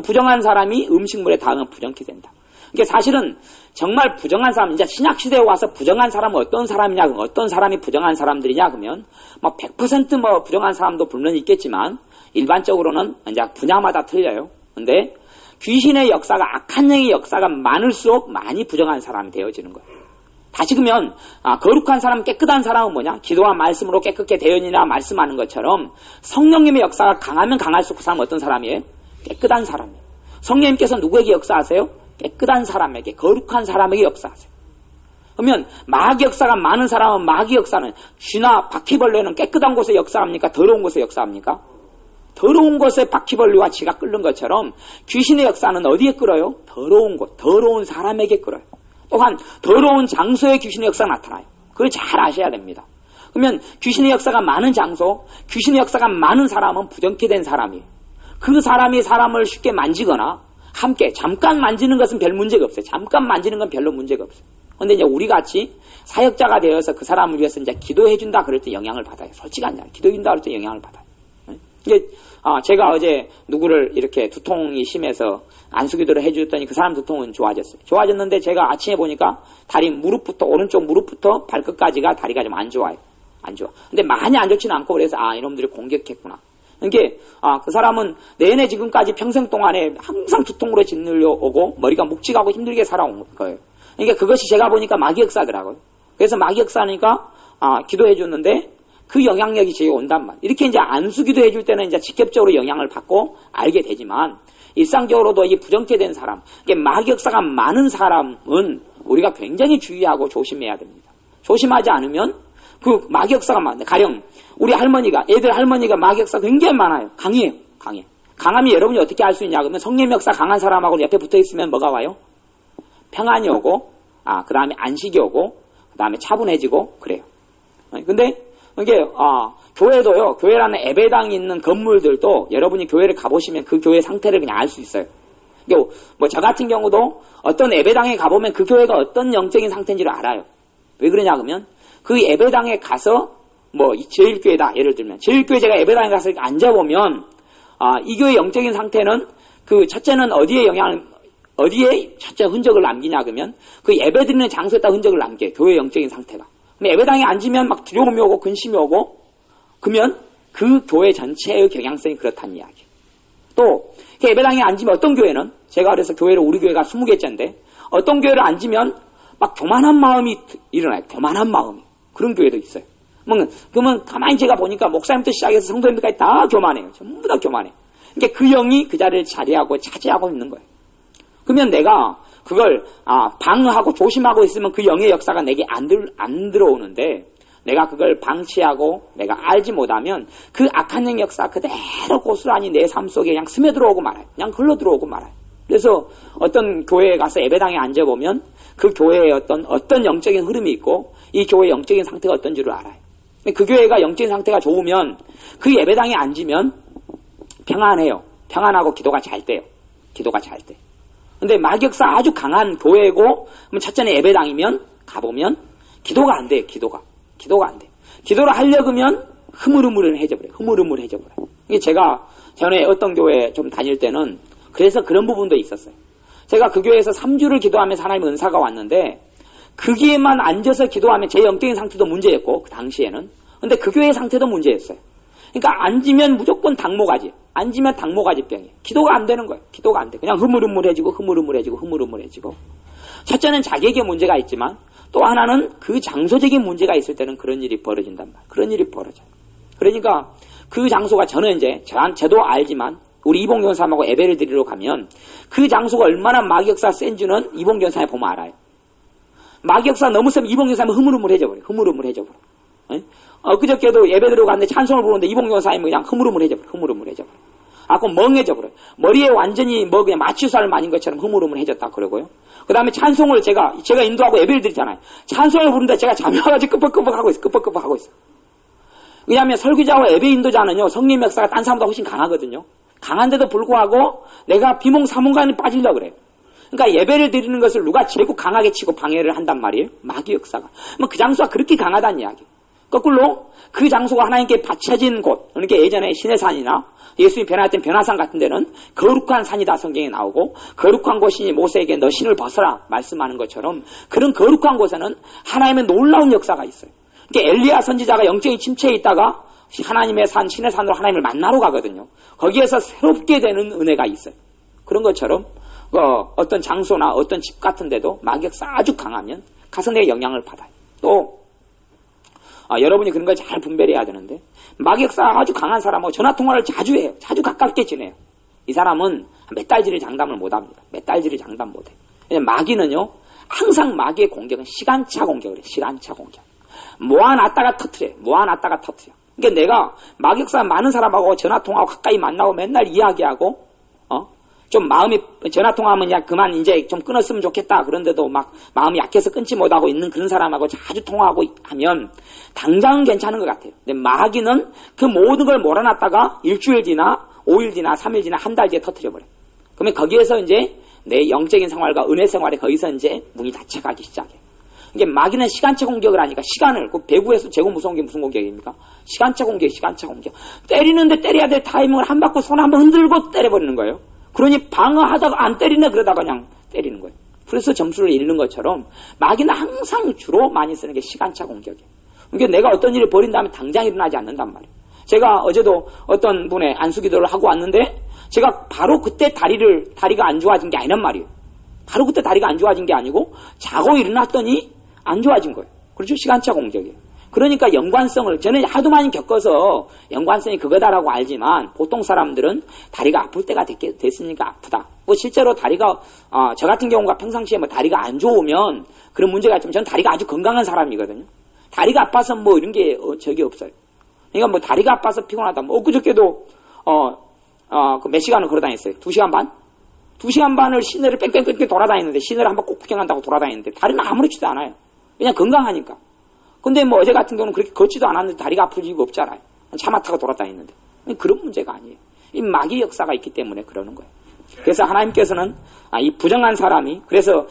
부정한 사람이 음식물에 닿으면 부정케 된다. 그러니까 사실은 정말 부정한 사람, 이제 신약시대에 와서 부정한 사람은 어떤 사람이냐, 어떤 사람이 부정한 사람들이냐 그러면 100% 부정한 사람도 물론 있겠지만 일반적으로는 이제 분야마다 틀려요. 근데 귀신의 역사가, 악한 영의 역사가 많을수록 많이 부정한 사람이 되어지는 거예요. 다시그면 거룩한 사람, 깨끗한 사람은 뭐냐? 기도와 말씀으로 깨끗게 되었느니라 말씀하는 것처럼 성령님의 역사가 강하면 강할수록 그 사람은 어떤 사람이에요? 깨끗한 사람이에요. 성령님께서 누구에게 역사하세요? 깨끗한 사람에게, 거룩한 사람에게 역사하세요. 그러면 마귀 역사가 많은 사람은, 마귀 역사는 쥐나 바퀴벌레는 깨끗한 곳에 역사합니까? 더러운 곳에 역사합니까? 더러운 곳에 바퀴벌레와 쥐가 끓는 것처럼 귀신의 역사는 어디에 끌어요? 더러운 곳, 더러운 사람에게 끌어요. 또한 더러운 장소에 귀신의 역사가 나타나요. 그걸 잘 아셔야 됩니다. 그러면 귀신의 역사가 많은 장소, 귀신의 역사가 많은 사람은 부정케 된 사람이에요. 그 사람이 사람을 쉽게 만지거나 함께 잠깐 만지는 것은 별 문제가 없어요. 잠깐 만지는 건 별로 문제가 없어요. 그런데 이제 우리 같이 사역자가 되어서 그 사람을 위해서 이제 기도해준다 그럴 때 영향을 받아요. 솔직하냐. 기도해준다 그럴 때 영향을 받아요. 이게 제가 어제 누구를 이렇게 두통이 심해서 안수기도를 해주었더니 그 사람 두통은 좋아졌어요. 좋아졌는데 제가 아침에 보니까 다리 무릎부터 오른쪽 무릎부터 발끝까지가 다리가 좀 안 좋아요. 안 좋아. 근데 많이 안 좋지는 않고 그래서 이놈들이 공격했구나. 이게 그 사람은 내내 지금까지 평생 동안에 항상 두통으로 짓눌려 오고 머리가 묵직하고 힘들게 살아온 거예요. 그러니까 그것이 제가 보니까 마귀 역사더라고요. 그래서 마귀 역사니까 기도해 줬는데 그 영향력이 제게 온단 말이에요. 이렇게 이제 안수기도 해줄 때는 이제 직접적으로 영향을 받고 알게 되지만 일상적으로도 이 부정케 된 사람, 이게 마귀 역사가 많은 사람은 우리가 굉장히 주의하고 조심해야 됩니다. 조심하지 않으면 그 마귀 역사가 많은데 가령 우리 할머니가 애들 할머니가 마귀 역사 굉장히 많아요. 강해요. 강해. 강함이 여러분이 어떻게 알 수 있냐 그러면 성령 역사 강한 사람하고 옆에 붙어 있으면 뭐가 와요? 평안이 오고 그 다음에 안식이 오고 그 다음에 차분해지고 그래요. 근데 이게 교회도요. 교회라는 예배당이 있는 건물들도 여러분이 교회를 가보시면 그 교회 상태를 그냥 알 수 있어요. 뭐 저 같은 경우도 어떤 예배당에 가보면 그 교회가 어떤 영적인 상태인지를 알아요. 왜 그러냐 그러면 그 예배당에 가서 제일교회다 예를 들면 제일교회 제가 예배당에 가서 앉아보면 이 교회 영적인 상태는 그 첫째는 어디에 첫째 흔적을 남기냐 그러면 그 예배드리는 장소에다 흔적을 남겨요. 교회 영적인 상태가. 그럼 예배당에 앉으면 막 두려움이 오고 근심이 오고 그러면 그 교회 전체의 경향성이 그렇다는 이야기예요. 또 예배당에 앉으면 어떤 교회는 제가 그래서 우리 교회가 20개째인데 어떤 교회를 앉으면 막 교만한 마음이 일어나요. 교만한 마음이. 그런 교회도 있어요. 그러면 가만히 제가 보니까 목사님부터 시작해서 성도님들까지 다 교만해요. 전부 다 교만해요. 그러니까 그 영이 그 자리를 차지하고 있는 거예요. 그러면 내가 그걸 방어하고 조심하고 있으면 그 영의 역사가 내게 안 들어오는데 내가 그걸 방치하고 내가 알지 못하면 그 악한 영 역사 그대로 고스란히 내 삶 속에 그냥 스며들어오고 말아요. 그냥 흘러 들어오고 말아요. 그래서 어떤 교회에 가서 예배당에 앉아보면 그 교회에 어떤 영적인 흐름이 있고 이 교회의 영적인 상태가 어떤 줄을 알아요. 그 교회가 영적인 상태가 좋으면 그 예배당에 앉으면 평안해요. 평안하고 기도가 잘 돼요. 기도가 잘 돼. 근데 마귀 역사 아주 강한 교회고 그럼 첫째는 예배당이면 가보면 기도가 안 돼요. 기도가 안 돼요. 기도를 하려면 흐물흐물해져 버려요. 이게 제가 전에 어떤 교회 좀 다닐 때는 그래서 그런 부분도 있었어요. 제가 그 교회에서 3주를 기도하면서 하나님의 은사가 왔는데 거기에만 앉아서 기도하면 제 영적인 상태도 문제였고 그 당시에는 근데 그 교회의 상태도 문제였어요. 그러니까 앉으면 무조건 당모가지. 앉으면 당모가지병이에요. 기도가 안 되는 거예요. 기도가 안 돼. 그냥 흐물흐물해지고 첫째는 자기에게 문제가 있지만 또 하나는 그 장소적인 문제가 있을 때는 그런 일이 벌어진단 말이에요. 그런 일이 벌어져요. 그러니까 그 장소가 저는 이제 저도 알지만 우리 이봉 교사님하고 예배를 드리러 가면 그 장소가 얼마나 마귀 역사 센지는 이봉 교사님 보면 알아요. 마귀 역사 너무 세면 이봉 교사님은 흐물흐물해져 버려요. 그저께도 예배 들어갔는데 찬송을 부르는데 이봉 교사님은 그냥 흐물흐물해져 버려요. 그럼 멍해져 버려요. 머리에 완전히 그냥 마취살 맞은 것처럼 흐물흐물해졌다 그러고요. 그 다음에 찬송을 제가 인도하고 예배를 드리잖아요. 찬송을 부르는데 제가 잠이 와가지고 끄뻑끄뻑 하고 있어. 왜냐하면 설교자와 예배 인도자는요, 성령 역사가 딴 사람보다 훨씬 강하거든요. 강한데도 불구하고 내가 비몽사몽간에 빠지려고 그래요. 그러니까 예배를 드리는 것을 누가 제고 강하게 치고 방해를 한단 말이에요. 마귀 역사가. 그 장소가 그렇게 강하다는 이야기. 거꾸로 그 장소가 하나님께 바쳐진 곳, 그러니까 예전에 시내산이나 예수님이 변화했던 변화산 같은 데는 거룩한 산이다 성경에 나오고 거룩한 곳이니 모세에게 너 신을 벗어라 말씀하는 것처럼 그런 거룩한 곳에는 하나님의 놀라운 역사가 있어요. 그러니까 엘리야 선지자가 영적인 침체에 있다가 하나님의 산, 신의 산으로 하나님을 만나러 가거든요. 거기에서 새롭게 되는 은혜가 있어요. 그런 것처럼 어떤 장소나 어떤 집 같은 데도 마귀 역사 아주 강하면 가서 내 영향을 받아요. 또 여러분이 그런 걸 잘 분별해야 되는데 마귀 역사 아주 강한 사람하고 전화통화를 자주 해요. 자주 가깝게 지내요. 이 사람은 몇 달지를 장담을 못합니다. 몇 달지를 장담 못해요. 마귀는요 항상 마귀의 공격은 시간차 공격을 해요. 시간차 공격. 모아놨다가 터트려요. 그러니까 내가 마귀 역사 많은 사람하고 전화통화하고 가까이 만나고 맨날 이야기하고 좀 마음이 전화통화하면 야 그만 이제 좀 끊었으면 좋겠다. 그런데도 막 마음이 약해서 끊지 못하고 있는 그런 사람하고 자주 통화하고 하면 당장은 괜찮은 것 같아요. 근데 마귀는 그 모든 걸 몰아놨다가 일주일 지나 5일 지나 3일 지나 한 달 뒤에 터뜨려버려요. 그러면 거기에서 이제 내 영적인 생활과 은혜 생활에 거기서 이제 문이 닫혀가기 시작해요. 이게 마귀는 시간차 공격을 하니까 시간을 그 배구에서 제일 무서운 게 무슨 공격입니까? 시간차 공격. 때리는데 때려야 될 타이밍을 한 바퀴 손 한번 흔들고 때려버리는 거예요. 그러니 방어하다가 안 때리네 그러다가 그냥 때리는 거예요. 그래서 점수를 잃는 것처럼 마귀는 항상 주로 많이 쓰는 게 시간차 공격이에요. 그러니까 내가 어떤 일을 벌인 다음에 당장 일어나지 않는단 말이에요. 제가 어제도 어떤 분의 안수기도를 하고 왔는데 제가 바로 그때 다리가 안 좋아진 게 아니란 말이에요. 바로 그때 다리가 안 좋아진 게 아니고 자고 일어났더니 안 좋아진 거예요. 그렇죠? 시간차 공격이에요. 그러니까 연관성을 저는 하도 많이 겪어서 연관성이 그거다라고 알지만 보통 사람들은 다리가 아플 때가 됐으니까 아프다. 뭐 실제로 다리가 저 같은 경우가 평상시에 뭐 다리가 안 좋으면 그런 문제가 있지만 저는 다리가 아주 건강한 사람이거든요. 다리가 아파서 뭐 이런 게 적이 없어요. 그러니까 뭐 다리가 아파서 피곤하다. 뭐 엊그저께도 그 몇 시간을 걸어다녔어요. 2시간 반? 2시간 반을 시내를 뺑뺑뺑뺑 돌아다녔는데 시내를 한번 꼭 구경한다고 돌아다녔는데 다리는 아무렇지도 않아요. 그냥 건강하니까. 근데 뭐 어제 같은 경우는 그렇게 걷지도 않았는데 다리가 아플 이유가 없잖아요. 차마 타고 돌아다녔는데. 그런 문제가 아니에요. 이 마귀 역사가 있기 때문에 그러는 거예요. 그래서 하나님께서는 이 부정한 사람이 그래서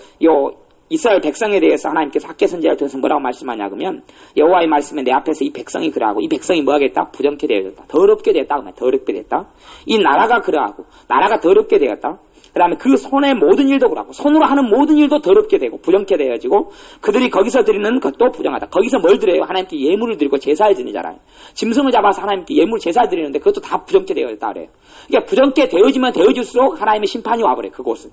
이스라엘 백성에 대해서 하나님께서 학개 선지자를 통해서 뭐라고 말씀하냐 그러면 여호와의 말씀에 내 앞에서 이 백성이 그러하고 이 백성이 뭐 하겠다? 부정케 되었다. 더럽게 되었다. 더럽게 됐다. 이 나라가 그러하고 나라가 더럽게 되었다. 그 다음에 그 손의 모든 일도 그러고 손으로 하는 모든 일도 더럽게 되고 부정케 되어지고 그들이 거기서 드리는 것도 부정하다. 거기서 뭘 드려요? 하나님께 예물을 드리고 제사를 드리잖아요. 짐승을 잡아서 하나님께 예물 제사 드리는데 그것도 다 부정케 되어졌다 그래요. 그러니까 부정케 되어지면 되어질수록 하나님의 심판이 와버려요. 그곳은.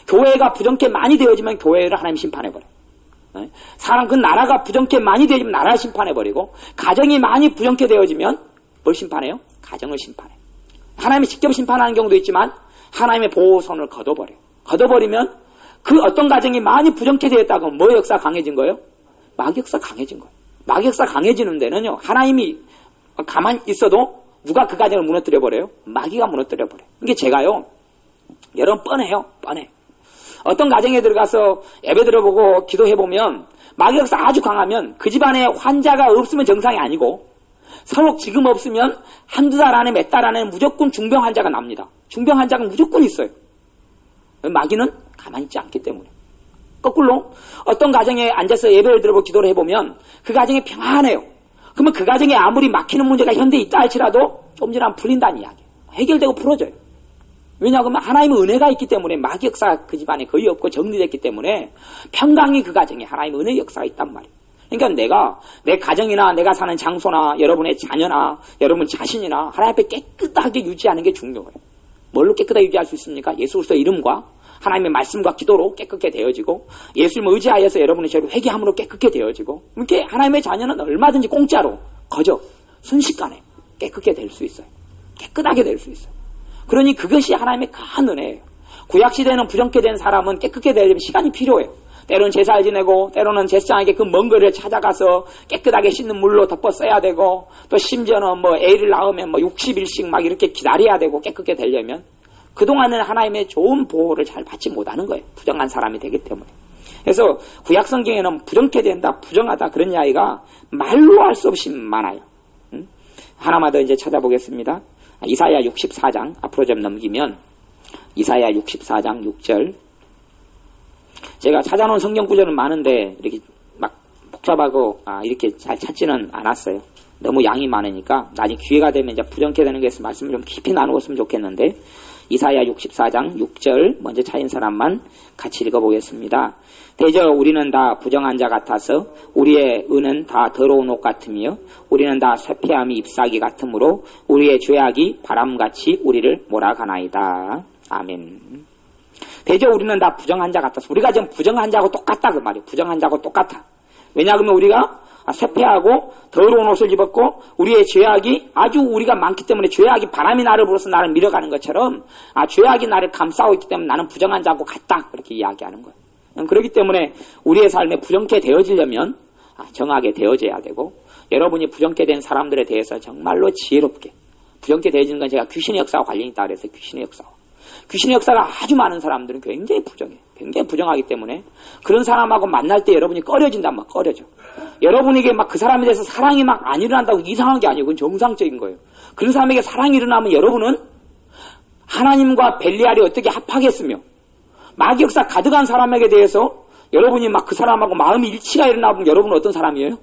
교회가 부정케 많이 되어지면 교회를 하나님 심판해버려요. 그 나라가 부정케 많이 되어지면 나라를 심판해버리고 가정이 많이 부정케 되어지면 뭘 심판해요? 가정을 심판해요. 하나님이 직접 심판하는 경우도 있지만 하나님의 보호선을 걷어버려요. 걷어버리면 그 어떤 가정이 많이 부정케 되었다고 뭐 역사 강해진 거예요? 마귀 역사 강해진 거예요. 마귀 역사 강해지는 데는요. 하나님이 가만히 있어도 누가 그 가정을 무너뜨려버려요? 마귀가 무너뜨려버려요. 이게 제가요. 여러분 뻔해요. 어떤 가정에 들어가서 예배 들어보고 기도해보면 마귀 역사 아주 강하면 그 집안에 환자가 없으면 정상이 아니고 서로 지금 없으면 한두 달 안에 몇 달 안에 무조건 중병 환자가 납니다. 중병 환자가 무조건 있어요. 마귀는 가만히 있지 않기 때문에. 거꾸로 어떤 가정에 앉아서 예배를 들어보고 기도를 해보면 그 가정이 평안해요. 그러면 그 가정에 아무리 막히는 문제가 현대에 있다 할지라도 좀 지나면 풀린다는 이야기예요. 해결되고 풀어져요. 왜냐하면 하나님의 은혜가 있기 때문에 마귀 역사가 그 집안에 거의 없고 정리됐기 때문에 평강이 그 가정에 하나님의 은혜 역사가 있단 말이에요. 그러니까 내가 내 가정이나 내가 사는 장소나 여러분의 자녀나 여러분 자신이나 하나님 앞에 깨끗하게 유지하는 게 중요해요. 뭘로 깨끗하게 유지할 수 있습니까? 예수 그리스도의 이름과 하나님의 말씀과 기도로 깨끗게 되어지고 예수님을 의지하여서 여러분의 죄를 회개함으로 깨끗게 되어지고 이렇게 하나님의 자녀는 얼마든지 공짜로 거저 순식간에 깨끗게 될 수 있어요. 깨끗하게 될 수 있어요. 그러니 그것이 하나님의 큰 은혜예요. 구약시대에는 부정케 된 사람은 깨끗게 되려면 시간이 필요해요. 때로는 제사를 지내고 때로는 제사장에게 그 먼 거리를 찾아가서 깨끗하게 씻는 물로 덮어 써야 되고 또 심지어는 뭐 애를 낳으면 뭐 60일씩 막 이렇게 기다려야 되고 깨끗게 되려면 그동안은 하나님의 좋은 보호를 잘 받지 못하는 거예요. 부정한 사람이 되기 때문에. 그래서 구약 성경에는 부정케 된다, 부정하다 그런 이야기가 말로 할 수 없이 많아요. 하나만 더 이제 찾아보겠습니다. 이사야 64장 앞으로 좀 넘기면 이사야 64장 6절 제가 찾아놓은 성경 구절은 많은데 이렇게 막 복잡하고 이렇게 잘 찾지는 않았어요. 너무 양이 많으니까 나중에 기회가 되면 이제 부정케 되는 것에서 말씀을 좀 깊이 나누었으면 좋겠는데 이사야 64장 6절 먼저 찾은 사람만 같이 읽어보겠습니다. 대저 우리는 다 부정한 자 같아서 우리의 은은 다 더러운 옷 같으며 우리는 다 쇠폐함이 잎사귀 같으므로 우리의 죄악이 바람같이 우리를 몰아가나이다. 아멘. 대저 우리는 다 부정한 자 같아서 우리가 지금 부정한 자하고 똑같다 그 말이에요. 부정한 자하고 똑같아. 왜냐하면 우리가 쇠폐하고 더러운 옷을 입었고 우리의 죄악이 아주 우리가 많기 때문에 죄악이 바람이 나를 불어서 나를 밀어가는 것처럼 죄악이 나를 감싸고 있기 때문에 나는 부정한 자하고 같다 그렇게 이야기하는 거예요. 그렇기 때문에 우리의 삶에 부정케 되어지려면 정하게 되어져야 되고 여러분이 부정케 된 사람들에 대해서 정말로 지혜롭게 부정케 되어지는 건 제가 귀신의 역사와 관련이 있다 그래서 귀신의 역사와 귀신의 역사가 아주 많은 사람들은 굉장히 부정해. 굉장히 부정하기 때문에 그런 사람하고 만날 때 여러분이 꺼려진단 말, 꺼려져. 여러분에게 막 그 사람에 대해서 사랑이 막 안 일어난다고 이상한 게 아니고 그건 정상적인 거예요. 그런 사람에게 사랑이 일어나면 여러분은 하나님과 벨리알이 어떻게 합하겠으며 마귀 역사 가득한 사람에게 대해서 여러분이 막 그 사람하고 마음이 일치가 일어나면 여러분은 어떤 사람이에요?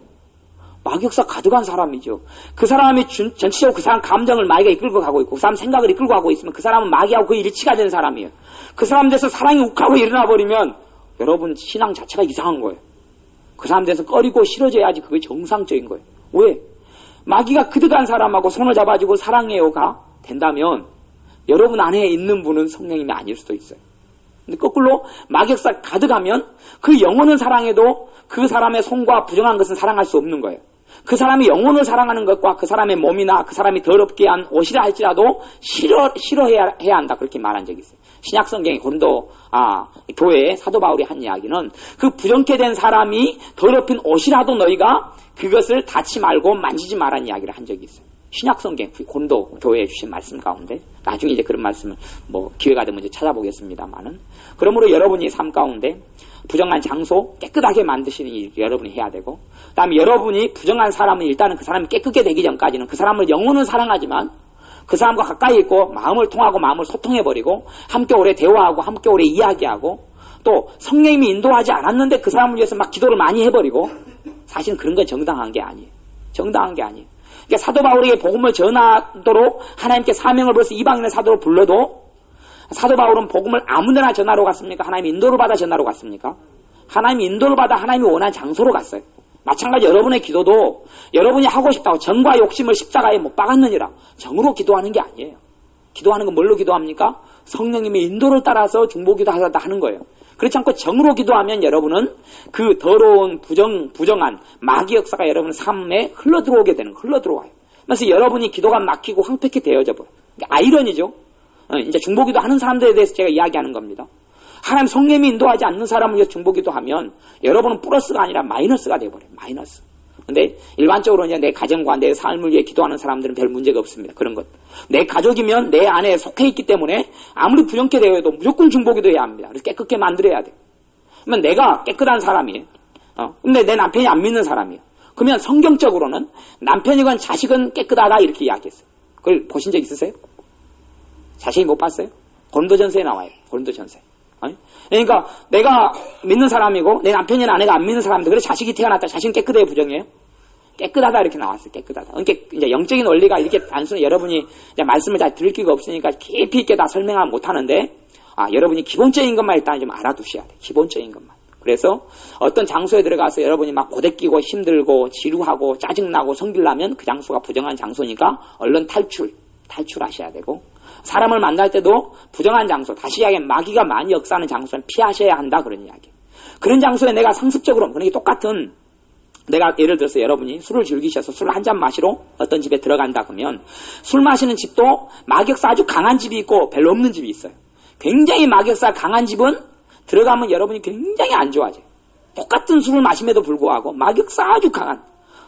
마귀 역사 가득한 사람이죠. 그 사람이 전체적으로 그 사람 감정을 마귀가 이끌고 가고 있고 그 사람 생각을 이끌고 가고 있으면 그 사람은 마귀하고 거의 일치가 되는 사람이에요. 그 사람 대해서 사랑이 욱하고 일어나 버리면 여러분 신앙 자체가 이상한 거예요. 그 사람 대해서 꺼리고 싫어져야지 그게 정상적인 거예요. 왜? 마귀가 그득한 사람하고 손을 잡아주고 사랑해요가 된다면 여러분 안에 있는 분은 성령님이 아닐 수도 있어요. 근데 거꾸로 마귀 역사 가득하면 그 영혼을 사랑해도 그 사람의 손과 부정한 것은 사랑할 수 없는 거예요. 그 사람이 영혼을 사랑하는 것과 그 사람의 몸이나 그 사람이 더럽게 한 옷이라 할지라도 싫어해야 한다 그렇게 말한 적이 있어요. 신약성경의 고린도 교회에 사도 바울이 한 이야기는 그 부정케 된 사람이 더럽힌 옷이라도 너희가 그것을 닿지 말고 만지지 말라는 이야기를 한 적이 있어요. 신약성경 고린도 교회에 주신 말씀 가운데 나중에 이제 그런 말씀을 기회가 되면 이제 찾아보겠습니다만은 그러므로 여러분이 삶 가운데 부정한 장소 깨끗하게 만드시는 일 여러분이 해야 되고 그다음에 여러분이 부정한 사람은 일단은 그 사람이 깨끗게 되기 전까지는 그 사람을 영혼은 사랑하지만 그 사람과 가까이 있고 마음을 통하고 마음을 소통해버리고 함께 오래 대화하고 함께 오래 이야기하고 또 성령님이 인도하지 않았는데 그 사람을 위해서 막 기도를 많이 해버리고 사실은 그런 건 정당한 게 아니에요. 정당한 게 아니에요. 그러니까 사도 바울에게 복음을 전하도록 하나님께 사명을 벌여서 이방인의 사도로 불러도 사도 바울은 복음을 아무데나 전하러 갔습니까? 하나님의 인도를 받아 전하러 갔습니까? 하나님의 인도를 받아 하나님이 원하는 장소로 갔어요. 마찬가지 여러분의 기도도 여러분이 하고 싶다고 정과 욕심을 십자가에 못 박았느니라 정으로 기도하는 게 아니에요. 기도하는 건 뭘로 기도합니까? 성령님의 인도를 따라서 중보기도 하는 거예요. 그렇지 않고 정으로 기도하면 여러분은 그 더러운 부정한 마귀 역사가 여러분 삶에 흘러들어오게 되는 거예요. 흘러들어와요. 그래서 여러분이 기도가 막히고 황폐케 되어져 버려요. 아이러니죠. 이제 중보기도 하는 사람들에 대해서 제가 이야기하는 겁니다. 하나님 성령님이 인도하지 않는 사람을 위해서 중보기도 하면 여러분은 플러스가 아니라 마이너스가 되어버려요. 마이너스. 근데 일반적으로 이제 내 가정과 내 삶을 위해 기도하는 사람들은 별 문제가 없습니다. 그런 것. 내 가족이면 내 안에 속해 있기 때문에 아무리 부정케 되어도 무조건 중보기도 해야 합니다. 그래서 깨끗게 만들어야 돼요. 그러면 내가 깨끗한 사람이에요. 근데 내 남편이 안 믿는 사람이에요. 그러면 성경적으로는 남편이건 자식은 깨끗하다 이렇게 이야기했어요. 그걸 보신 적 있으세요? 자세히 못 봤어요? 고린도전서에 나와요. 고린도전서에. 그러니까 내가 믿는 사람이고 내 남편이나 아내가 안 믿는 사람인데 그래서 자식이 태어났다. 자식은 깨끗해요, 부정해요? 깨끗하다 이렇게 나왔어요. 깨끗하다. 그러니까 이제 영적인 원리가 이렇게 단순히 여러분이 이제 말씀을 잘 들을 기가 없으니까 깊이 있게 다 설명하면 못 하는데 여러분이 기본적인 것만 일단 좀 알아두셔야 돼요. 기본적인 것만. 그래서 어떤 장소에 들어가서 여러분이 막 고데끼고 힘들고 지루하고 짜증나고 성질나면 그 장소가 부정한 장소니까 얼른 탈출하셔야 되고 사람을 만날 때도 부정한 장소, 다시 이야기하면 마귀가 많이 역사하는 장소는 피하셔야 한다 그런 이야기. 그런 장소에 내가 상습적으로 그러니까 똑같은 내가 예를 들어서 여러분이 술을 즐기셔서 술 한 잔 마시러 어떤 집에 들어간다 그러면 술 마시는 집도 마귀 역사 아주 강한 집이 있고 별로 없는 집이 있어요. 굉장히 마귀 역사 강한 집은 들어가면 여러분이 굉장히 안 좋아져요. 똑같은 술을 마심에도 불구하고 마귀 역사 아주 강한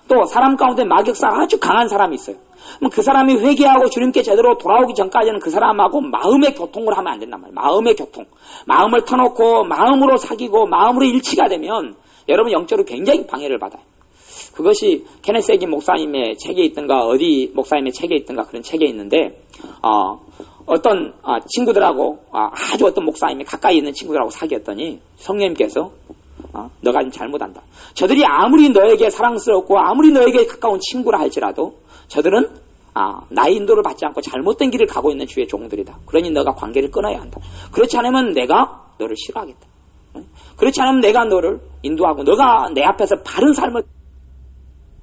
또 사람 가운데 마귀 역사 아주 강한 사람이 있어요. 그럼 그 사람이 회개하고 주님께 제대로 돌아오기 전까지는 그 사람하고 마음의 교통을 하면 안 된단 말이에요. 마음의 교통. 마음을 터놓고 마음으로 사귀고 마음으로 일치가 되면 여러분 영적으로 굉장히 방해를 받아요. 그것이 케네스 해긴 목사님의 책에 있던가 어디 목사님의 책에 있던가 그런 책에 있는데 어떤 친구들하고 아주 어떤 목사님이 가까이 있는 친구들하고 사귀었더니 성령님께서 너가 지금 잘못한다. 저들이 아무리 너에게 사랑스럽고 아무리 너에게 가까운 친구라 할지라도 저들은 나의 인도를 받지 않고 잘못된 길을 가고 있는 주의 종들이다. 그러니 너가 관계를 끊어야 한다. 그렇지 않으면 내가 너를 싫어하겠다. 그렇지 않으면 내가 너를 인도하고 너가 내 앞에서 바른 삶을